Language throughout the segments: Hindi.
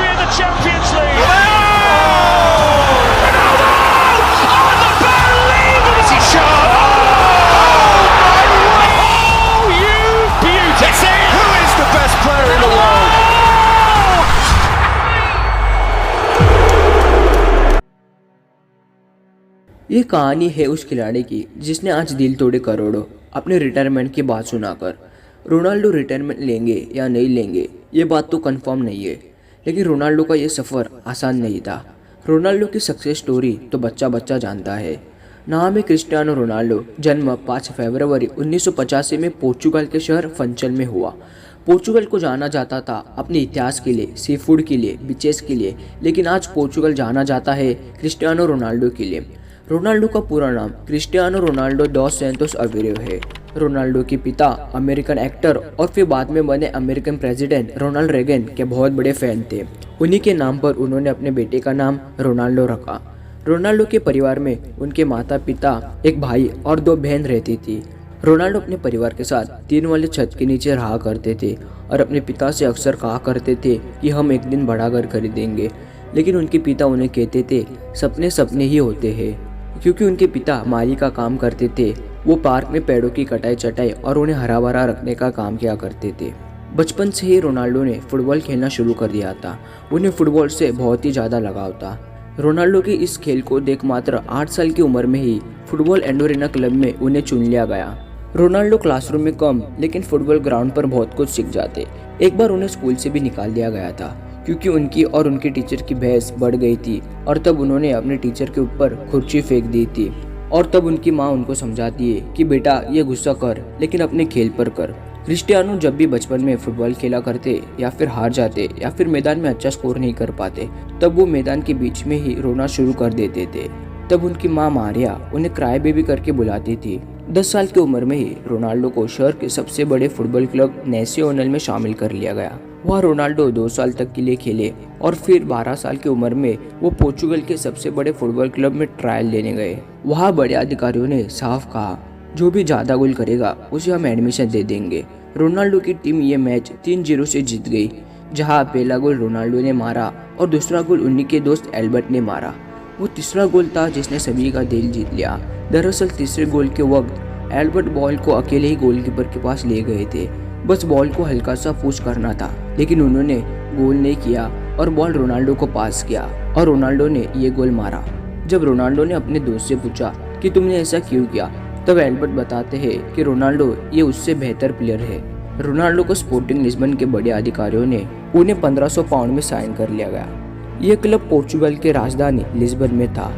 history of the Champions League. Ronaldo! Unbelievable! Messi shot. Oh, you beauty! Who is the best player in the world? ये कहानी है उस खिलाड़ी की जिसने आज दिल तोड़े करोड़ों अपने रिटायरमेंट की बात सुनाकर। रोनाल्डो रिटायरमेंट लेंगे या नहीं लेंगे ये बात तो कंफर्म नहीं है, लेकिन रोनाल्डो का ये सफ़र आसान नहीं था। रोनाल्डो की सक्सेस स्टोरी तो बच्चा बच्चा जानता है। नाम है क्रिस्टियानो रोनाल्डो। जन्म 5 फरवरी 1985 में पोर्चुगल के शहर फंचल में हुआ। पोर्चुगल को जाना जाता था अपने इतिहास के लिए, सी फूड के लिए, बीचेस के लिए, लेकिन आज पोर्चुगल जाना जाता है क्रिस्टियानो रोनाल्डो के लिए। रोनाल्डो का पूरा नाम Cristiano Ronaldo DOS Santos Aveiro है। रोनाल्डो के पिता अमेरिकन एक्टर और फिर बाद में बने अमेरिकन प्रेसिडेंट रोनाल्ड रेगन के बहुत बड़े फैन थे। उन्हीं के नाम पर उन्होंने अपने बेटे का नाम रोनाल्डो रखा। रोनाल्डो के परिवार में उनके माता पिता, एक भाई और 2 बहन रहती थी। रोनाल्डो अपने परिवार के साथ 3 वाले छत के नीचे रहा करते थे और अपने पिता से अक्सर कहा करते थे कि हम एक दिन बड़ा घर खरीदेंगे, लेकिन उनके पिता उन्हें कहते थे सपने सपने ही होते हैं, क्योंकि उनके पिता माली का काम करते थे। वो पार्क में पेड़ों की कटाई चटाई और उन्हें हरा भरा रखने का काम किया करते थे। बचपन से ही रोनाल्डो ने फुटबॉल खेलना शुरू कर दिया था। उन्हें फुटबॉल से बहुत ही ज़्यादा लगाव था। रोनाल्डो के इस खेल को देख मात्र 8 साल की उम्र में ही फुटबॉल एंडोरिना क्लब में उन्हें चुन लिया गया। रोनाल्डो क्लासरूम में कम लेकिन फुटबॉल ग्राउंड पर बहुत कुछ सीख जाते। एक बार उन्हें स्कूल से भी निकाल दिया गया था क्योंकि उनकी और उनके टीचर की बहस बढ़ गई थी और तब उन्होंने अपने टीचर के ऊपर खुर्ची फेंक दी थी। और तब उनकी माँ उनको समझाती है कि बेटा ये गुस्सा कर, लेकिन अपने खेल पर कर। क्रिस्टियानो जब भी बचपन में फुटबॉल खेला करते या फिर हार जाते या फिर मैदान में अच्छा स्कोर नहीं कर पाते, तब वो मैदान के बीच में ही रोना शुरू कर देते थे। तब उनकी माँ मारिया उन्हें क्राई बेबी करके बुलाती थी। 10 साल की उम्र में ही रोनाल्डो को शहर के सबसे बड़े फुटबॉल क्लब नेशनल में शामिल कर लिया गया। वहाँ रोनाल्डो 2 साल तक के लिए खेले और फिर 12 साल की उम्र में वो पोर्चुगल के सबसे बड़े फुटबॉल क्लब में ट्रायल लेने गए। वहाँ बड़े अधिकारियों ने साफ कहा, जो भी ज़्यादा गोल करेगा उसे हम एडमिशन दे देंगे। रोनाल्डो की टीम ये मैच 3-0 से जीत गई, जहाँ पहला गोल रोनाल्डो ने मारा और दूसरा गोल उन्हीं के दोस्त एल्बर्ट ने मारा। वो तीसरा गोल था जिसने सभी का दिल जीत लिया। दरअसल तीसरे गोल के वक्त एल्बर्ट बॉल को अकेले ही गोलकीपर के पास ले गए थे। बस बॉल को हल्का सा पुश करना था, लेकिन उन्होंने गोल नहीं किया और बॉल रोनाल्डो को पास किया और रोनाल्डो ने ये गोल मारा। जब रोनाल्डो ने अपने दोस्त से पूछा कि तुमने ऐसा क्यों किया, तब एल्बर्ट बताते हैं कि रोनाल्डो ये उससे बेहतर प्लेयर है। रोनाल्डो को स्पोर्टिंग लिस्बन के बड़े अधिकारियों ने उन्हें 1500 पाउंड में साइन कर लिया गया। ये क्लब पोर्चुगल के राजधानी लिस्बन में था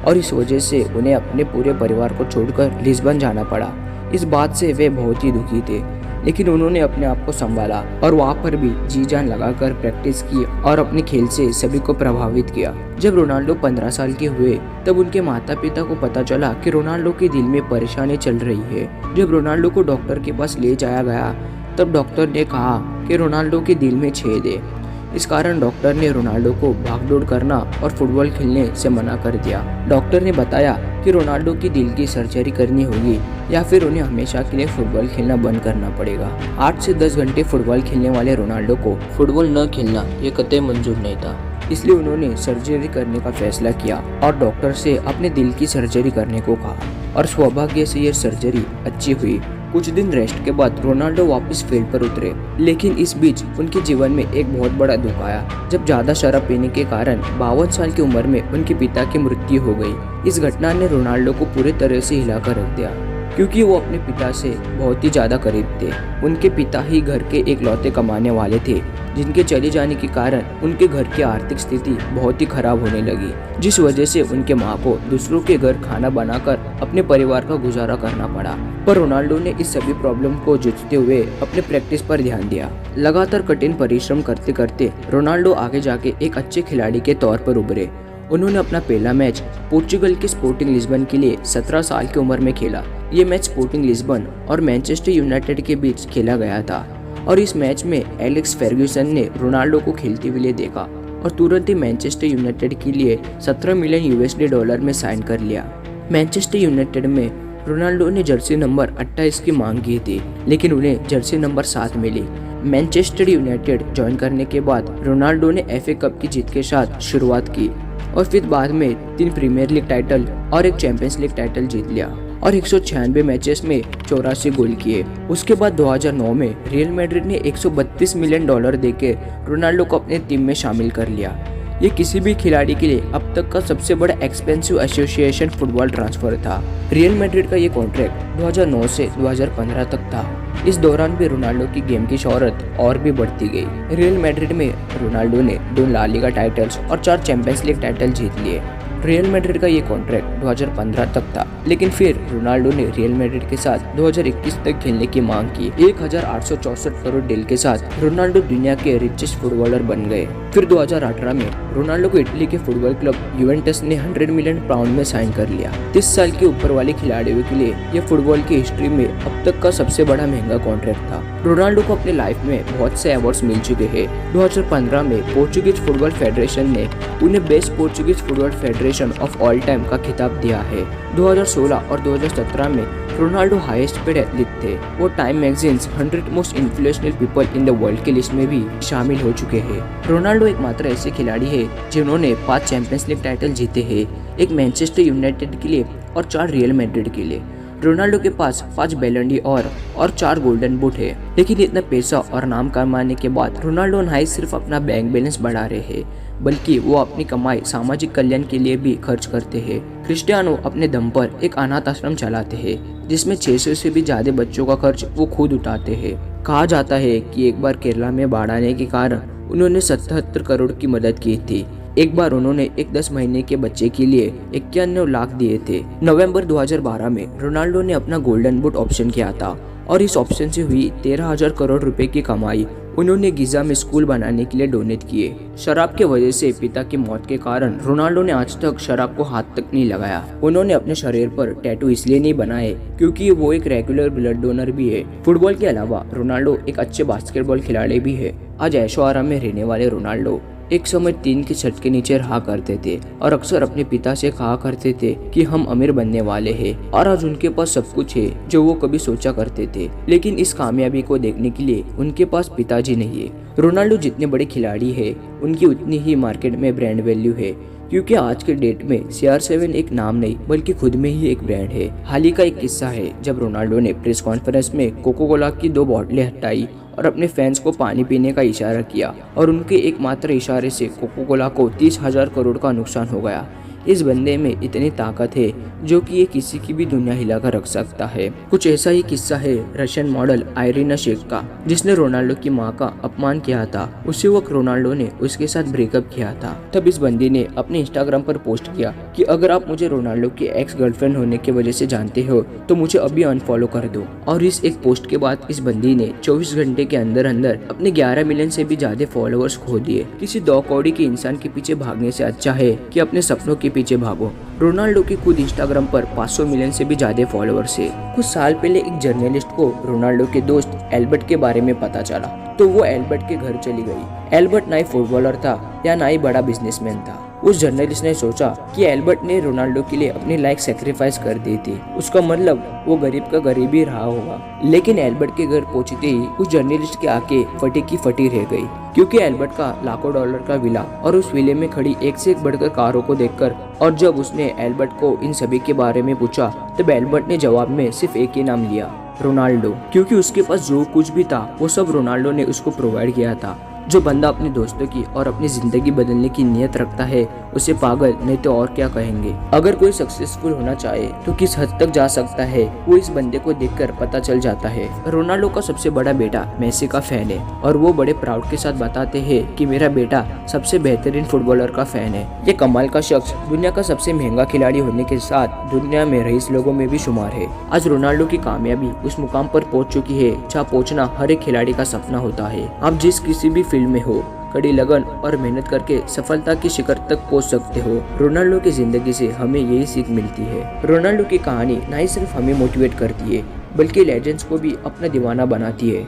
और इस वजह से उन्हें अपने पूरे परिवार को छोड़कर लिस्बन जाना पड़ा। इस बात से वे बहुत ही दुखी थे, लेकिन उन्होंने अपने आप को संभाला और वहाँ पर भी जी जान लगाकर प्रैक्टिस की और अपने खेल से सभी को प्रभावित किया। जब रोनाल्डो 15 साल के हुए तब उनके माता पिता को पता चला कि रोनाल्डो के दिल में परेशानी चल रही है। जब रोनाल्डो को डॉक्टर के पास ले जाया गया तब डॉक्टर ने कहा कि रोनाल्डो के दिल में छेद है। इस कारण डॉक्टर ने रोनाल्डो को भागदौड़ करना और फुटबॉल खेलने से मना कर दिया। डॉक्टर ने बताया कि रोनाल्डो की दिल की सर्जरी करनी होगी या फिर उन्हें हमेशा के लिए फुटबॉल खेलना बंद करना पड़ेगा। 8 से 10 घंटे फुटबॉल खेलने वाले रोनाल्डो को फुटबॉल न खेलना ये कतई मंजूर नहीं था, इसलिए उन्होंने सर्जरी करने का फैसला किया और डॉक्टर से अपने दिल की सर्जरी करने को कहा और सौभाग्य से ये सर्जरी अच्छी हुई। कुछ दिन रेस्ट के बाद रोनाल्डो वापस फील्ड पर उतरे, लेकिन इस बीच उनके जीवन में एक बहुत बड़ा दुख आया जब ज्यादा शराब पीने के कारण 52 साल की उम्र में उनके पिता की मृत्यु हो गई। इस घटना ने रोनाल्डो को पूरी तरह से हिलाकर रख दिया, क्योंकि वो अपने पिता से बहुत ही ज़्यादा करीब थे। उनके पिता ही घर के इकलौते कमाने वाले थे, जिनके चले जाने के कारण उनके घर की आर्थिक स्थिति बहुत ही खराब होने लगी, जिस वजह से उनके माँ को दूसरों के घर खाना बनाकर अपने परिवार का गुजारा करना पड़ा। पर रोनाल्डो ने इस सभी प्रॉब्लम को जूझते हुए अपने प्रैक्टिस पर ध्यान दिया। लगातार कठिन परिश्रम करते करते रोनाल्डो आगे जाके एक अच्छे खिलाड़ी के तौर पर उभरे। उन्होंने अपना पहला मैच पोर्चुगल के स्पोर्टिंग लिस्बन के लिए 17 साल की उम्र में खेला। ये मैच स्पोर्टिंग लिस्बन और मैनचेस्टर यूनाइटेड के बीच खेला गया था और इस मैच में एलेक्स फर्ग्यूसन ने रोनाल्डो को खेलते हुए देखा और तुरंत ही मैनचेस्टर यूनाइटेड के लिए 17 मिलियन यूएसडी डॉलर में साइन कर लिया। मैनचेस्टर यूनाइटेड में रोनाल्डो ने जर्सी नंबर 28 की मांग की थी, लेकिन उन्हें जर्सी नंबर 7 मिली। मैनचेस्टर यूनाइटेड ज्वाइन करने के बाद रोनाल्डो ने FA कप की जीत के साथ शुरुआत की और फिर बाद में 3 प्रीमियर लीग टाइटल और एक चैंपियंस लीग टाइटल जीत लिया और 196 मैचेस में 84 गोल किए। उसके बाद 2009 में रियल मैड्रिड ने $132 मिलियन देके रोनाल्डो को अपने टीम में शामिल कर लिया। ये किसी भी खिलाड़ी के लिए अब तक का सबसे बड़ा एक्सपेंसिव एसोसिएशन फुटबॉल ट्रांसफर था। रियल मैड्रिड का ये कॉन्ट्रैक्ट 2009 से 2015 तक था। इस दौरान भी रोनाल्डो की गेम की शोहरत और भी बढ़ती गई। रियल मैड्रिड में रोनाल्डो ने 2 ला लीगा टाइटल्स और 4 चैंपियंस लीग टाइटल जीत लिए। रियल मैड्रिड का ये कॉन्ट्रैक्ट 2015 तक था, लेकिन फिर रोनाल्डो ने रियल मैड्रिड के साथ 2021 तक खेलने की मांग की। 1864 करोड़ डील के साथ रोनाल्डो दुनिया के रिचेस्ट फुटबॉलर बन गए। फिर 2018 में रोनाल्डो को इटली के फुटबॉल क्लब यूवेंटस ने 100 मिलियन पाउंड में साइन कर लिया। 30 साल के ऊपर वाले खिलाड़ियों के लिए यह फुटबॉल की हिस्ट्री में अब तक का सबसे बड़ा महंगा कॉन्ट्रैक्ट था। रोनाल्डो को अपने लाइफ में बहुत से अवार्ड्स मिल चुके हैं। 2015 में पोर्चुगीज फुटबॉल फेडरेशन ने उन्हें best Portuguese football federation of all time का खिताब दिया है। 2016 और 2017 में रोनाल्डो हाईएस्ट पेड एथलीट थे। वो time magazines 100 most influential people in the world की लिस्ट में भी शामिल हो चुके हैं। रोनाल्डो एकमात्र ऐसे खिलाड़ी है जिन्होंने 5 चैंपियंस लीग टाइटल जीते हैं, एक मैनचेस्टर यूनाइटेड के लिए और 4 रियल मैड्रिड के लिए। रोनाल्डो के पास 5 बैलन डी और 4 गोल्डन बूट है। लेकिन इतना पैसा और नाम कमाने के बाद रोनाल्डो ना ही सिर्फ अपना बैंक बैलेंस बढ़ा रहे हैं, बल्कि वो अपनी कमाई सामाजिक कल्याण के लिए भी खर्च करते हैं। क्रिस्टियानो अपने दम पर एक अनाथ आश्रम चलाते हैं, जिसमें 600 से भी ज्यादा बच्चों का खर्च वो खुद उठाते हैं। कहा जाता है कि एक बार केरला में बाढ़ आने के कारण उन्होंने 77 करोड़ की मदद की थी। एक बार उन्होंने एक 10 महीने के बच्चे के लिए 91 लाख दिए थे। नवंबर 2012 में रोनाल्डो ने अपना गोल्डन बूट ऑप्शन किया था और इस ऑप्शन से हुई 13,000 करोड़ रुपए की कमाई उन्होंने गिजा में स्कूल बनाने के लिए डोनेट किए। शराब की वजह से पिता की मौत के कारण रोनाल्डो ने आज तक शराब को हाथ तक नहीं लगाया। उन्होंने अपने शरीर पर टैटू इसलिए नहीं बनाए क्योंकि वो एक रेगुलर ब्लड डोनर भी है। फुटबॉल के अलावा रोनाल्डो एक अच्छे बास्केटबॉल खिलाड़ी भी है। आज ऐशो आराम में रहने वाले रोनाल्डो एक समय टीन की छत के नीचे रहा करते थे और अक्सर अपने पिता से कहा करते थे कि हम अमीर बनने वाले हैं, और आज उनके पास सब कुछ है जो वो कभी सोचा करते थे। लेकिन इस कामयाबी को देखने के लिए उनके पास पिताजी नहीं है। रोनाल्डो जितने बड़े खिलाड़ी है, उनकी उतनी ही मार्केट में ब्रांड वैल्यू है, क्योंकि आज के डेट में CR7 एक नाम नहीं बल्कि खुद में ही एक ब्रांड है। हाल ही का एक किस्सा है जब रोनाल्डो ने प्रेस कॉन्फ्रेंस में कोको कोला की 2 बोतलें हटाई और अपने फैंस को पानी पीने का इशारा किया, और उनके एकमात्र इशारे से कोको कोला को 30,000 करोड़ का नुकसान हो गया। इस बंदे में इतनी ताकत है जो कि ये किसी की भी दुनिया हिलाकर रख सकता है। कुछ ऐसा ही किस्सा है रशियन मॉडल आयरीना शेख का, जिसने रोनाल्डो की मां का अपमान किया था। उसी वक्त रोनाल्डो ने उसके साथ ब्रेकअप किया था। तब इस बंदी ने अपने इंस्टाग्राम पर पोस्ट किया कि अगर आप मुझे रोनाल्डो की एक्स गर्लफ्रेंड होने की वजह से जानते हो तो मुझे अभी अनफॉलो कर दो। और इस एक पोस्ट के बाद इस बंदी ने 24 घंटे के अंदर अंदर अपने 11 मिलियन से भी ज्यादा फॉलोअर्स खो दिए। किसी 2 कौड़ी के इंसान के पीछे भागने से अच्छा है कि अपने सपनों के पीछे भागो। रोनाल्डो की खुद इंस्टाग्राम पर 500 मिलियन से भी ज्यादा फॉलोअर्स है। कुछ साल पहले एक जर्नलिस्ट को रोनाल्डो के दोस्त एल्बर्ट के बारे में पता चला, तो वो एल्बर्ट के घर चली गई। एल्बर्ट ना ही फुटबॉलर था या ना ही बड़ा बिजनेसमैन था। उस जर्नलिस्ट ने सोचा कि एल्बर्ट ने रोनाल्डो के लिए अपनी लाइफ सेक्रीफाइस कर दी थी, उसका मतलब वो गरीब का गरीब ही रहा होगा। लेकिन एल्बर्ट के घर पहुंचते ही उस जर्नलिस्ट की आंखें फटी की फटी रह गई, क्योंकि एल्बर्ट का लाखों डॉलर का विला और उस विले में खड़ी एक से एक बढ़कर कारों को देखकर, और जब उसने एल्बर्ट को इन सभी के बारे में पूछा तब एल्बर्ट ने जवाब में सिर्फ एक ही नाम लिया, रोनाल्डो। क्योंकि उसके पास जो कुछ भी था वो सब रोनाल्डो ने उसको प्रोवाइड किया था। जो बंदा अपने दोस्तों की और अपनी जिंदगी बदलने की नियत रखता है उसे पागल नहीं तो और क्या कहेंगे। अगर कोई सक्सेसफुल होना चाहे तो किस हद तक जा सकता है वो इस बंदे को देखकर पता चल जाता है। रोनाल्डो का सबसे बड़ा बेटा मेसी का फैन है और वो बड़े प्राउड के साथ बताते हैं कि मेरा बेटा सबसे बेहतरीन फुटबॉलर का फैन है। ये कमाल का शख्स दुनिया का सबसे महंगा खिलाड़ी होने के साथ दुनिया में रईस लोगों में भी शुमार है। आज रोनाल्डो की कामयाबी उस मुकाम पर पहुंच चुकी है जहाँ पहुंचना हर एक खिलाड़ी का सपना होता है। आप जिस किसी भी फील्ड में हो, कड़ी लगन और मेहनत करके सफलता की शिखर तक पहुंच सकते हो। रोनाल्डो की जिंदगी से हमें यही सीख मिलती है। रोनाल्डो की कहानी ना ही सिर्फ हमें मोटिवेट करती है बल्कि लेजेंड्स को भी अपना दीवाना बनाती है।